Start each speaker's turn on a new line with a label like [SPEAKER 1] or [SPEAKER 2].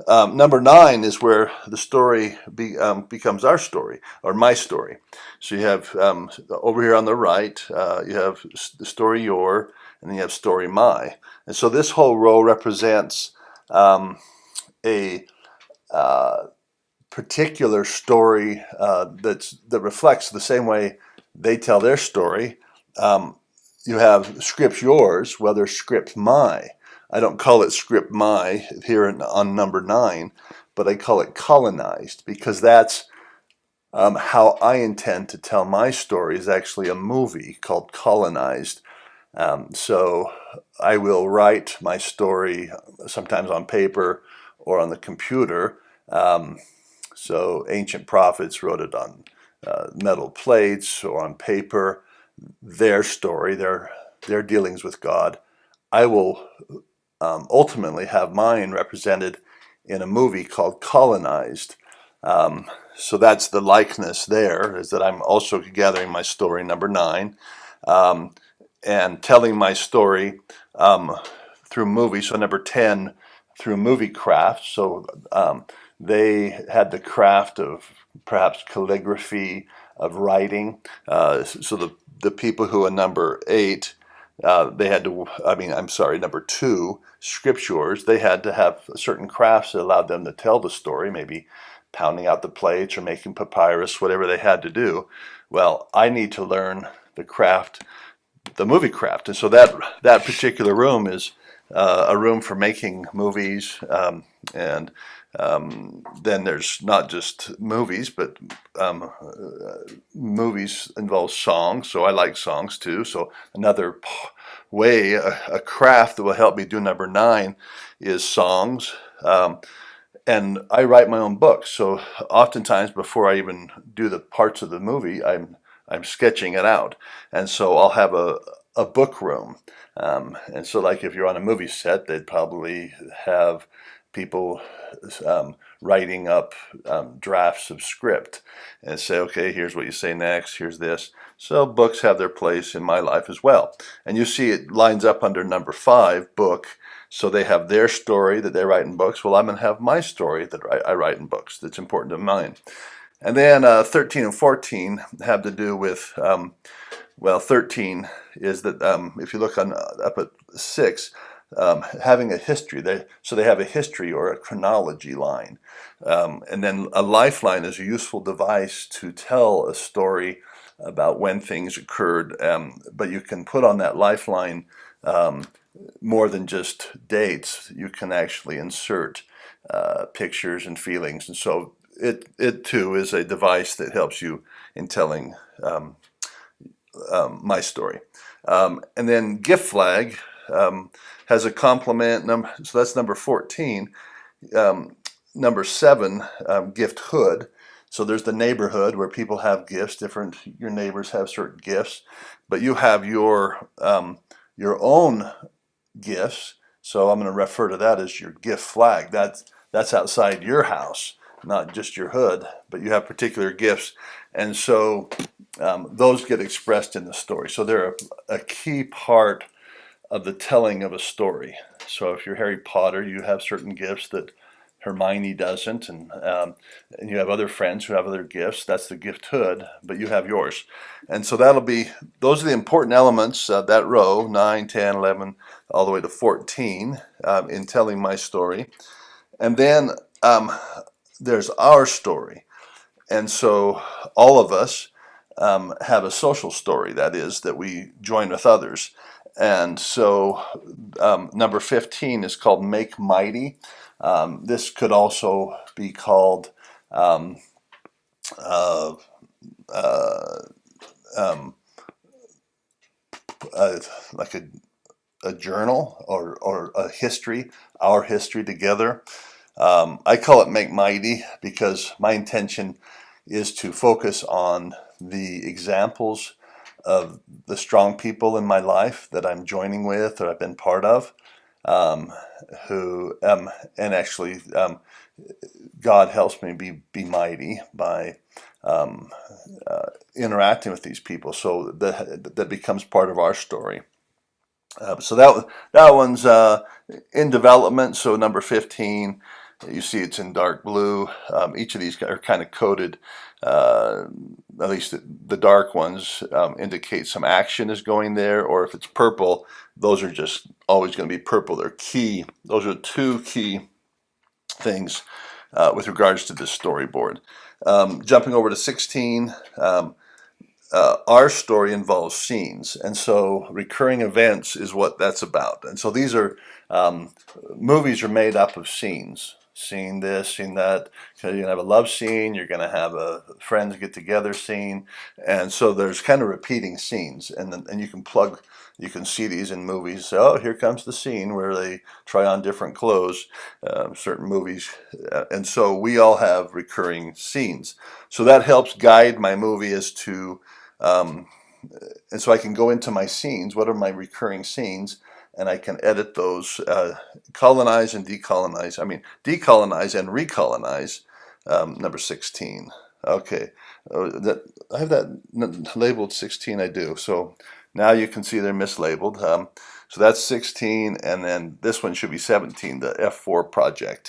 [SPEAKER 1] Number 9 is where the story becomes our story or my story. So you have over here on the right, you have the story your, and then you have story my. And so this whole row represents a particular story that reflects the same way they tell their story. You have script yours, well, there's script my. I don't call it script my here on number 9, but I call it colonized because that's how I intend to tell my story is actually a movie called Colonized. So I will write my story sometimes on paper or on the computer. So ancient prophets wrote it on metal plates or on paper. Their story, their dealings with God. I will ultimately have mine represented in a movie called Colonized. So that's the likeness there, is that I'm also gathering my story, number 9, and telling my story through movies. So number 10, through movie craft. So they had the craft of perhaps calligraphy, of writing. So the people who are number 8, they had to, number 2, scriptures, they had to have certain crafts that allowed them to tell the story, maybe pounding out the plates or making papyrus, whatever they had to do. Well, I need to learn the craft, the movie craft. And so that particular room is a room for making movies, and then there's not just movies, but movies involve songs. So I like songs too. So another way, a craft that will help me do number 9 is songs. And I write my own books. So oftentimes before I even do the parts of the movie, I'm sketching it out. And so I'll have a book room. And so like if you're on a movie set, they'd probably have people writing up drafts of script and say, okay, here's what you say next, here's this. So books have their place in my life as well. And you see it lines up under number 5, book. So they have their story that they write in books. Well, I'm going to have my story that I write in books that's important to mine. And then 13 and 14 have to do with, 13 is that if you look up at 6, having a history. They have a history or a chronology line. And then a lifeline is a useful device to tell a story about when things occurred. But you can put on that lifeline more than just dates. You can actually insert pictures and feelings. And so it too is a device that helps you in telling my story. And then gift flag has a complement number, so that's number 14. Number 7, gift hood. So there's the neighborhood where people have gifts. Your neighbors have certain gifts, but you have your own gifts. So I'm going to refer to that as your gift flag. That's outside your house, not just your hood, but you have particular gifts, and so those get expressed in the story. So they're a key part of the telling of a story. So if you're Harry Potter, you have certain gifts that Hermione doesn't, and you have other friends who have other gifts. That's the gift hood, but you have yours. And so those are the important elements, that row, 9, 10, 11, all the way to 14, in telling my story. And then there's our story. And so all of us have a social story, that is, that we join with others. And so number 15 is called Make Mighty. This could also be called like a journal or a history, our history together. I call it Make Mighty because my intention is to focus on the examples of the strong people in my life that I'm joining with or I've been part of, and actually God helps me be mighty by interacting with these people, so that becomes part of our story. So that one's in development. So number 15, You see it's in dark blue. Each of these are kind of coded. At least the dark ones indicate some action is going there, or if it's purple, those are just always going to be purple. They're key. Those are two key things with regards to this storyboard. Jumping over to 16, our story involves scenes, and so recurring events is what that's about. And so these are movies are made up of scenes. Scene this, scene that. So you're gonna have a love scene. You're gonna have a friends get together scene, and so there's kind of repeating scenes, and you can plug. You can see these in movies. So, oh, here comes the scene where they try on different clothes. Certain movies, and so we all have recurring scenes. So that helps guide my movie as to um, and so I can go into my scenes. What are my recurring scenes? And I can edit those, colonize and decolonize. I mean, decolonize and recolonize. Number 16. Okay, I have that labeled 16. I do. So now you can see they're mislabeled. So that's 16, and then this one should be 17, the F4 project.